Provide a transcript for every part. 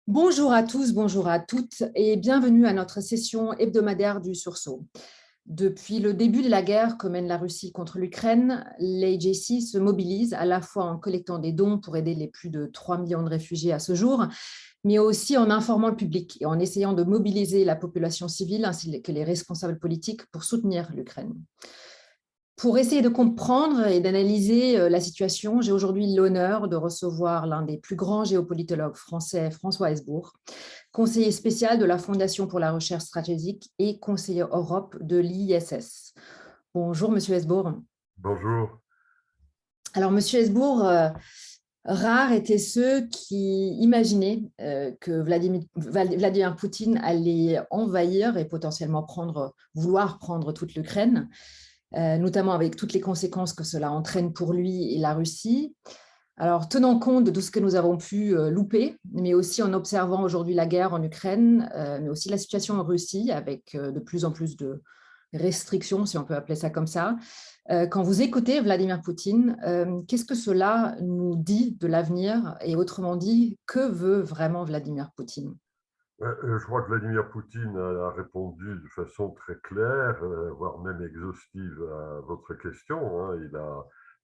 Bonjour à tous, bonjour à toutes et bienvenue à notre session hebdomadaire du Sursaut. Depuis le début de la guerre que mène la Russie contre l'Ukraine, l'AJC se mobilise à la fois en collectant des dons pour aider les plus de 3 millions de réfugiés à ce jour, mais aussi en informant le public et en essayant de mobiliser la population civile ainsi que les responsables politiques pour soutenir l'Ukraine. Pour essayer de comprendre et d'analyser la situation, j'ai aujourd'hui l'honneur de recevoir l'un des plus grands géopolitologues français, François Hesbourg, conseiller spécial de la Fondation pour la recherche stratégique et conseiller Europe de l'ISS. Bonjour, Monsieur Hesbourg. Bonjour. Alors, Monsieur Hesbourg, rares étaient ceux qui imaginaient que Vladimir Poutine allait envahir et potentiellement vouloir prendre toute l'Ukraine, notamment avec toutes les conséquences que cela entraîne pour lui et la Russie. Alors, tenant compte de tout ce que nous avons pu louper, mais aussi en observant aujourd'hui la guerre en Ukraine, mais aussi la situation en Russie, avec de plus en plus de restrictions, si on peut appeler ça comme ça. Quand vous écoutez Vladimir Poutine, qu'est-ce que cela nous dit de l'avenir? Et autrement dit, que veut vraiment Vladimir Poutine? Je crois que Vladimir Poutine a répondu de façon très claire, voire même exhaustive à votre question, hein.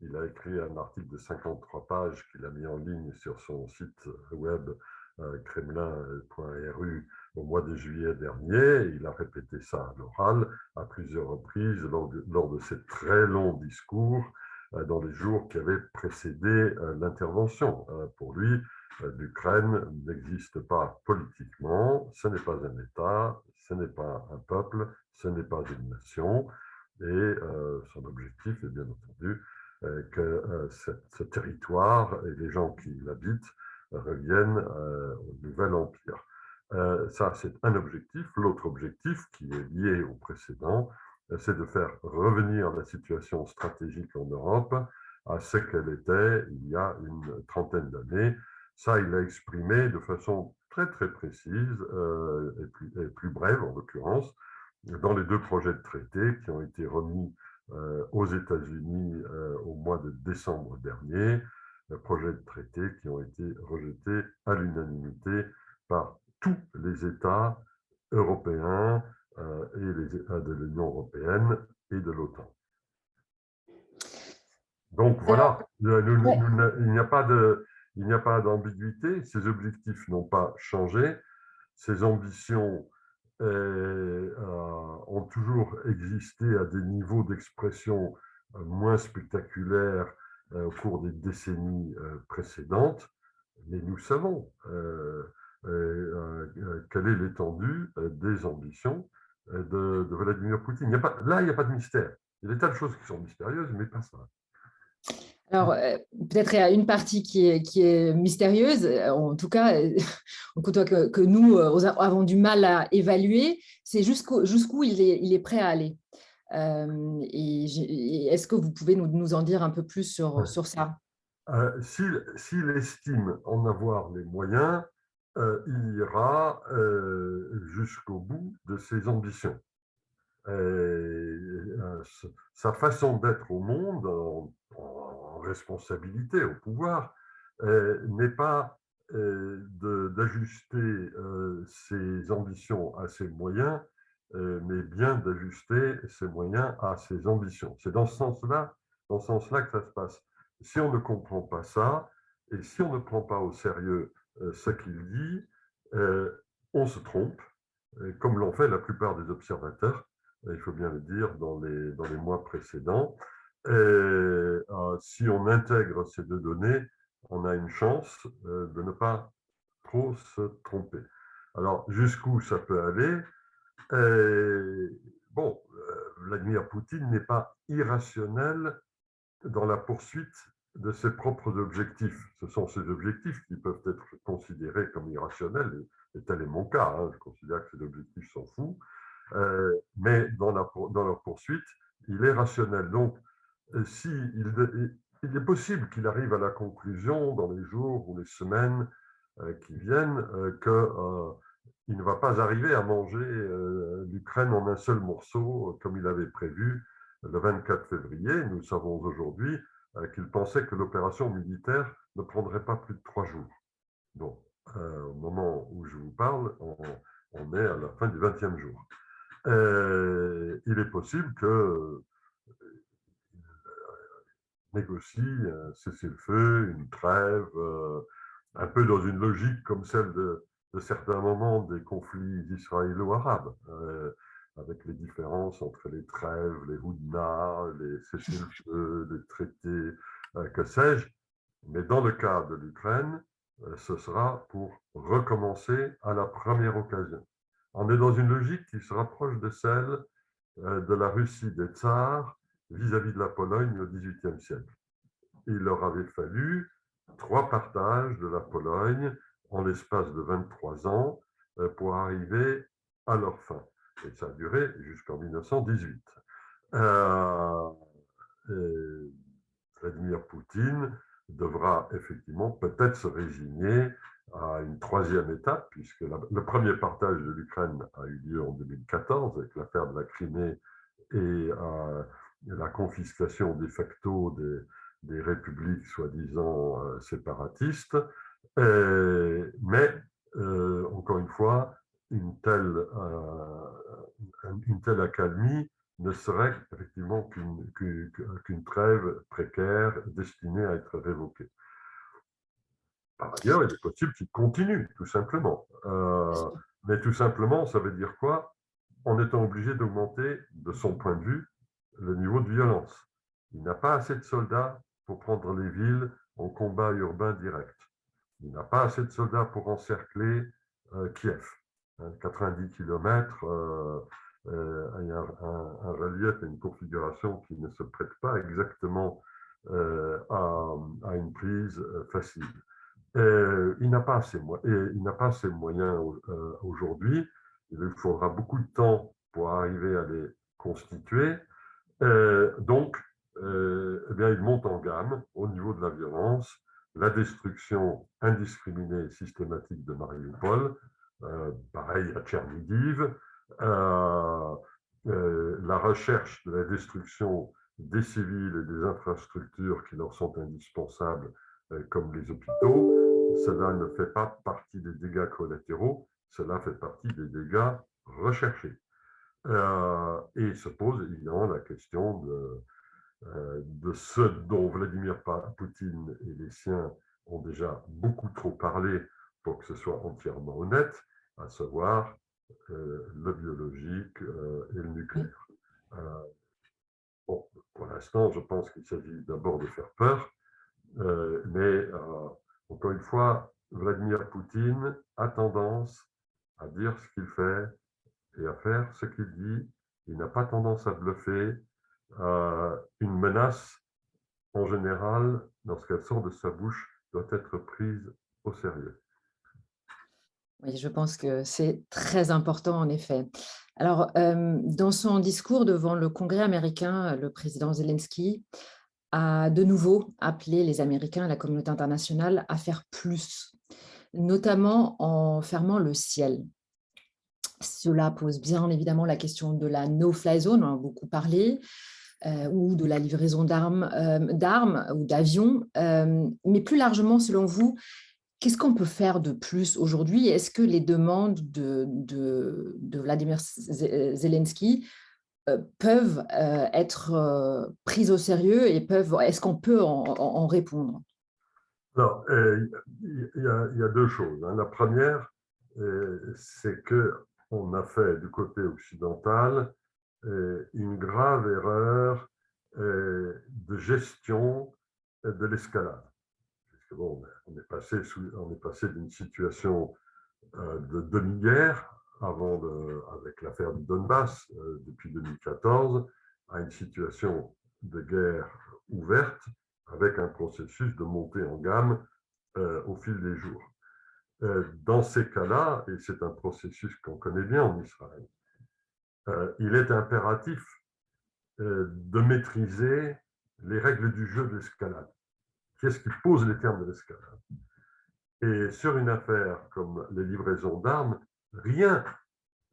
Il a écrit un article de 53 pages qu'il a mis en ligne sur son site web kremlin.ru au mois de juillet dernier. Il a répété ça à l'oral à plusieurs reprises lors de ses très longs discours dans les jours qui avaient précédé l'intervention. Pour lui, l'Ukraine n'existe pas politiquement, ce n'est pas un État, ce n'est pas un peuple, ce n'est pas une nation. Et son objectif est bien entendu que ce territoire et les gens qui l'habitent reviennent au nouvel empire. Ça, c'est un objectif. L'autre objectif, qui est lié au précédent, c'est de faire revenir la situation stratégique en Europe à ce qu'elle était il y a une trentaine d'années. Ça, il l'a exprimé de façon très très précise et plus brève en l'occurrence, dans les deux projets de traité qui ont été remis aux États-Unis au mois de décembre dernier, projets de traité qui ont été rejetés à l'unanimité par tous les États européens et les États de l'Union européenne et de l'OTAN. Donc Alors, voilà, ouais. il n'y a pas d'ambiguïté, ces objectifs n'ont pas changé, ces ambitions ont toujours existé à des niveaux d'expression moins spectaculaires au cours des décennies précédentes, mais nous savons quelle est l'étendue des ambitions de Vladimir Poutine. Là, il n'y a pas de mystère. Il y a des tas de choses qui sont mystérieuses, mais pas ça. Alors, peut-être il y a une partie qui est mystérieuse, en tout cas, que nous avons du mal à évaluer, c'est jusqu'où il est prêt à aller. Et est-ce que vous pouvez nous en dire un peu plus sur ça? S'il estime en avoir les moyens, il ira jusqu'au bout de ses ambitions. Sa façon d'être au monde, en responsabilité, au pouvoir, n'est pas d'ajuster ses ambitions à ses moyens, mais bien d'ajuster ses moyens à ses ambitions. C'est dans ce sens-là que ça se passe. Si on ne comprend pas ça, et si on ne prend pas au sérieux ce qu'il dit, on se trompe, comme l'ont fait la plupart des observateurs, il faut bien le dire, dans les mois précédents. Et si on intègre ces deux données, on a une chance de ne pas trop se tromper. Alors, jusqu'où ça peut aller? Bon, Vladimir Poutine n'est pas irrationnel dans la poursuite de ses propres objectifs. Ce sont ces objectifs qui peuvent être considérés comme irrationnels, et tel est mon cas, hein, je considère que ces objectifs sont fous, mais dans leur poursuite, il est rationnel. Donc, il est possible qu'il arrive à la conclusion dans les jours ou les semaines qui viennent qu'il ne va pas arriver à manger l'Ukraine en un seul morceau comme il avait prévu le 24 février. Nous savons aujourd'hui qu'il pensait que l'opération militaire ne prendrait pas plus de 3 jours. Donc, au moment où je vous parle, on est à la fin du 20e jour. Il est possible que négocie un cessez-le-feu, une trêve, un peu dans une logique comme celle de certains moments des conflits israélo-arabes, avec les différences entre les trêves, les hudna, les cessez-le-feu, les traités, que sais-je. Mais dans le cas de l'Ukraine, ce sera pour recommencer à la première occasion. On est dans une logique qui se rapproche de celle de la Russie des tsars vis-à-vis de la Pologne au XVIIIe siècle. Il leur avait fallu 3 partages de la Pologne en l'espace de 23 ans pour arriver à leur fin. Et ça a duré jusqu'en 1918. Vladimir Poutine devra effectivement peut-être se résigner à une 3e étape, puisque le premier partage de l'Ukraine a eu lieu en 2014 avec l'affaire de la Crimée et la confiscation de facto des républiques soi-disant séparatistes. Mais, encore une fois, une telle accalmie ne serait effectivement qu'une trêve précaire destinée à être révoquée. Par ailleurs, il est possible qu'il continue, tout simplement. Mais tout simplement, ça veut dire quoi? En étant obligé d'augmenter, de son point de vue, le niveau de violence. Il n'a pas assez de soldats pour prendre les villes en combat urbain direct. Il n'a pas assez de soldats pour encercler Kiev. 90 km, il y a un relief et une configuration qui ne se prête pas exactement à une prise facile. Il n'a pas assez de moyens aujourd'hui. Il lui faudra beaucoup de temps pour arriver à les constituer. Donc, eh bien, il monte en gamme au niveau de la violence, la destruction indiscriminée et systématique de Mariupol, pareil à Tchernihiv, la recherche de la destruction des civils et des infrastructures qui leur sont indispensables, comme les hôpitaux. Cela ne fait pas partie des dégâts collatéraux, cela fait partie des dégâts recherchés. Et se pose évidemment la question de ce dont Vladimir Poutine et les siens ont déjà beaucoup trop parlé pour que ce soit entièrement honnête, à savoir le biologique et le nucléaire. Bon, pour l'instant, je pense qu'il s'agit d'abord de faire peur, mais encore une fois, Vladimir Poutine a tendance à dire ce qu'il fait et à faire ce qu'il dit. Il n'a pas tendance à bluffer. Une menace, en général, lorsqu'elle sort de sa bouche, doit être prise au sérieux. Oui, je pense que c'est très important en effet. Alors, dans son discours devant le Congrès américain, le président Zelensky a de nouveau appelé les Américains et la communauté internationale à faire plus, notamment en fermant le ciel. Cela pose bien évidemment la question de la no-fly zone, on en a beaucoup parlé, ou de la livraison d'armes ou d'avions. Mais plus largement, selon vous, qu'est-ce qu'on peut faire de plus aujourd'hui? Est-ce que les demandes de Vladimir Zelensky peuvent être prises au sérieux et est-ce qu'on peut en répondre? Alors, il y a 2 choses. La première, c'est qu'on a fait du côté occidental une grave erreur de gestion de l'escalade. Bon, on est passé d'une situation de demi-guerre avec l'affaire du Donbass depuis 2014 à une situation de guerre ouverte avec un processus de montée en gamme au fil des jours. Dans ces cas-là, et c'est un processus qu'on connaît bien en Israël, il est impératif de maîtriser les règles du jeu de l'escalade. Qu'est-ce qui pose les termes de l'escalade? Et sur une affaire comme les livraisons d'armes, rien,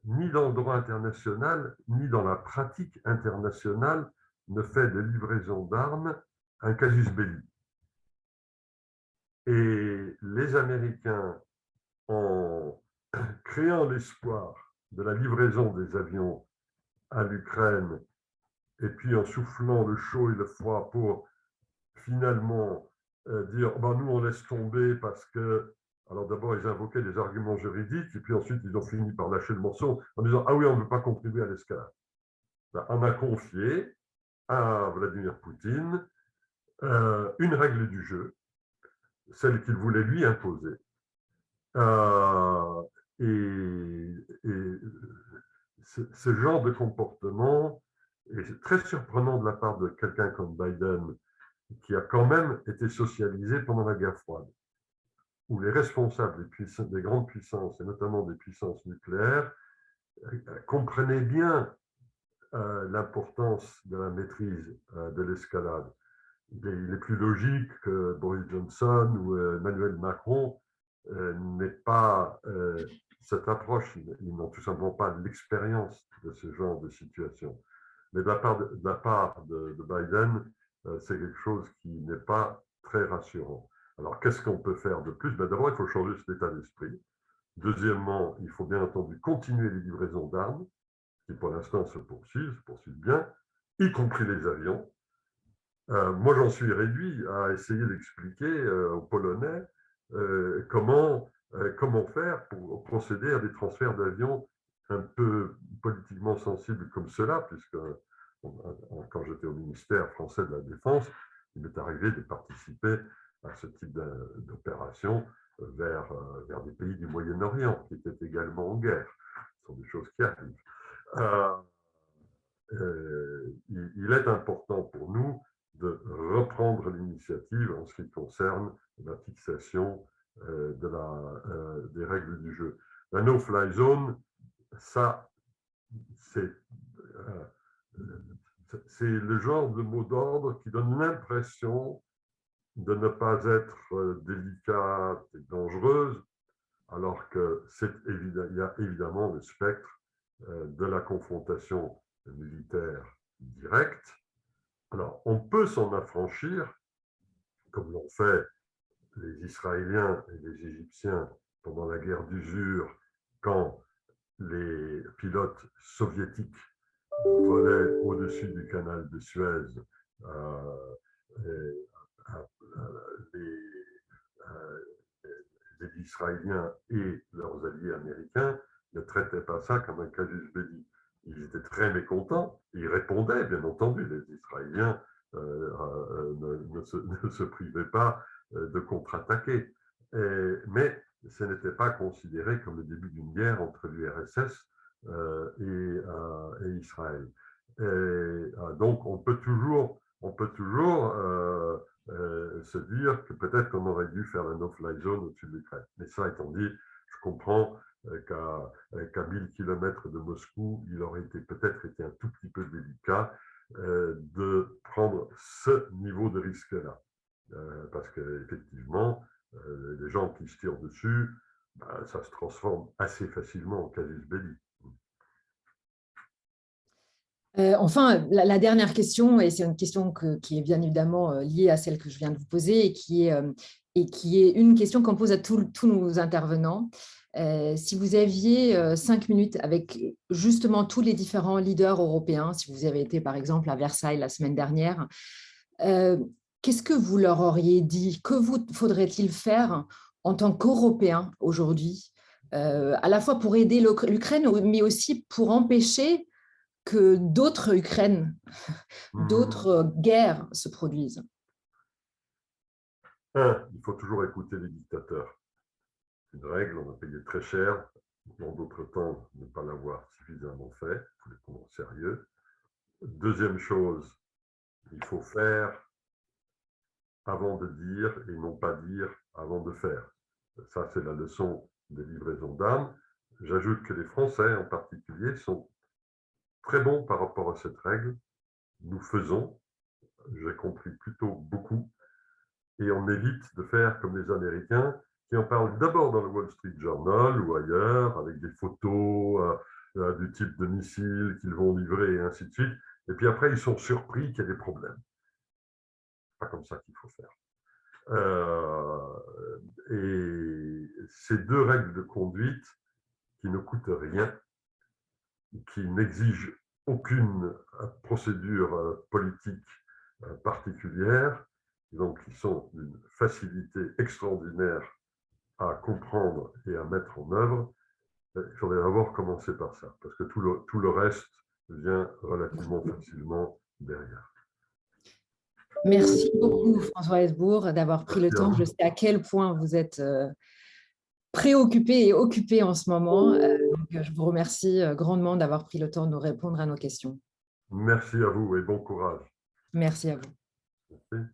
ni dans le droit international, ni dans la pratique internationale, ne fait de livraison d'armes un casus belli. Et les Américains en créant l'espoir de la livraison des avions à l'Ukraine, et puis en soufflant le chaud et le froid pour finalement dire ben, nous on laisse tomber parce que, alors d'abord ils invoquaient des arguments juridiques et puis ensuite ils ont fini par lâcher le morceau en disant ah oui on ne veut pas contribuer à l'escalade. Ben, on a confié à Vladimir Poutine une règle du jeu, celle qu'il voulait lui imposer. Euh, et ce genre de comportement est très surprenant de la part de quelqu'un comme Biden, qui a quand même été socialisé pendant la guerre froide, où les responsables des grandes puissances, et notamment des puissances nucléaires, comprenaient bien l'importance de la maîtrise de l'escalade. Il est plus logique que Boris Johnson ou Emmanuel Macron n'aient pas cette approche. Ils n'ont tout simplement pas l'expérience de ce genre de situation. Mais de la part de Biden, c'est quelque chose qui n'est pas très rassurant. Alors, qu'est-ce qu'on peut faire de plus? Ben, d'abord, il faut changer cet état d'esprit. Deuxièmement, il faut bien entendu continuer les livraisons d'armes, qui pour l'instant se poursuivent bien, y compris les avions. Moi, j'en suis réduit à essayer d'expliquer aux Polonais comment faire pour procéder à des transferts d'avions un peu politiquement sensibles comme cela, puisque quand j'étais au ministère français de la Défense, il m'est arrivé de participer à ce type d'opération vers des pays du Moyen-Orient, qui étaient également en guerre. Ce sont des choses qui arrivent. Il est important pour nous de reprendre l'initiative en ce qui concerne la fixation des règles du jeu. La no-fly zone, ça, c'est le genre de mot d'ordre qui donne l'impression de ne pas être délicate et dangereuse, alors qu'il y a évidemment le spectre de la confrontation militaire directe. Alors, on peut s'en affranchir, comme l'ont fait les Israéliens et les Égyptiens pendant la guerre d'usure, quand les pilotes soviétiques volaient au-dessus du canal de Suez. Les, les Israéliens et leurs alliés américains ne traitaient pas ça comme un casus belli. Ils étaient très mécontents, ils répondaient, bien entendu, les Israéliens ne se privaient pas de contre-attaquer. Mais ce n'était pas considéré comme le début d'une guerre entre l'URSS et Israël. Donc, on peut toujours se dire que peut-être qu'on aurait dû faire la no-fly zone au-dessus de l'Ukraine. Mais ça étant dit, je comprends qu'à 1000 km de Moscou, il aurait peut-être été un tout petit peu délicat de prendre ce niveau de risque-là. Parce qu'effectivement, les gens qui se tirent dessus, ça se transforme assez facilement en casus belli. Enfin, la dernière question, et c'est une question qui est bien évidemment liée à celle que je viens de vous poser et qui est une question qu'on pose à tous nos intervenants. Si vous aviez 5 minutes avec justement tous les différents leaders européens, si vous avez été par exemple à Versailles la semaine dernière, qu'est-ce que vous leur auriez dit? Que faudrait-il faire en tant qu'Européens aujourd'hui, à la fois pour aider l'Ukraine, mais aussi pour empêcher que d'autres Ukraines, d'autres guerres se produisent? Il faut toujours écouter les dictateurs. C'est une règle, on a payé très cher. Dans d'autres temps, ne pas l'avoir suffisamment fait. Il faut les prendre au sérieux. Deuxième chose, il faut faire avant de dire et non pas dire avant de faire. Ça, c'est la leçon des livraisons d'armes. J'ajoute que les Français, en particulier, sont très bons par rapport à cette règle. Nous faisons, j'ai compris plutôt beaucoup, et on évite de faire comme les Américains, qui en parlent d'abord dans le Wall Street Journal ou ailleurs, avec des photos du type de missiles qu'ils vont livrer et ainsi de suite. Et puis après, ils sont surpris qu'il y ait des problèmes. C'est pas comme ça qu'il faut faire. Et ces deux règles de conduite qui ne coûtent rien, qui n'exigent aucune procédure politique particulière, donc qui sont d'une facilité extraordinaire à comprendre et à mettre en œuvre, il faudrait d'abord commencer par ça, parce que tout le reste vient relativement facilement derrière. Merci beaucoup, François Hesbourg, d'avoir pris le Merci à temps. vous. Je sais à quel point vous êtes préoccupé et occupé en ce moment. Donc, je vous remercie grandement d'avoir pris le temps de nous répondre à nos questions. Merci à vous et bon courage. Merci à vous. Merci.